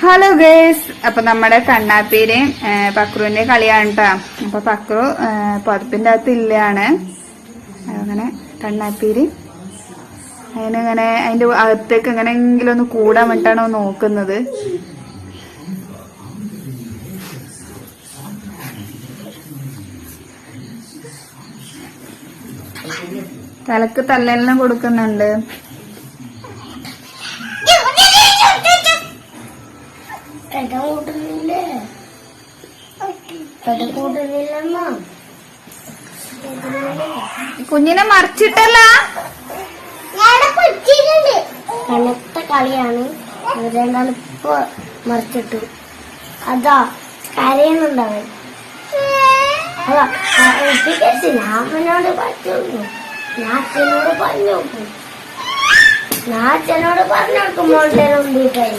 Hello guys, അപ്പൊ നമ്മുടെ കണ്ണാപ്പീരെയും പക്രുവിന്റെ കളിയാണ് കേട്ടോ. അപ്പൊ പക്രു പുതപ്പിന്റെ അകത്ത് ഇല്ലാണ്. അങ്ങനെ കണ്ണാപ്പീര് അതിനിങ്ങനെ അതിന്റെ അകത്തേക്ക് എങ്ങനെയെങ്കിലും ഒന്ന് കൂടാൻ വേണ്ടിട്ടാണോ നോക്കുന്നത്. തലക്ക് തല്ലെല്ലാം കൊടുക്കുന്നുണ്ട്. കുഞ്ഞിനെ മറിച്ചിട്ടല്ല, കനത്ത കളിയാണ്. രണ്ടാളും ഇപ്പൊ മറിച്ചിട്ടു. അതാ കരയുന്നുണ്ടാവും. ഞാൻ അമ്മനോട് പറ്റുള്ളൂ. ഞാൻ അച്ഛനോട് പറഞ്ഞു നോക്കും. ഞാൻ അച്ഛനോട് പറഞ്ഞു നോക്കും മോളുടെ ഉണ്ടിട്ടായി.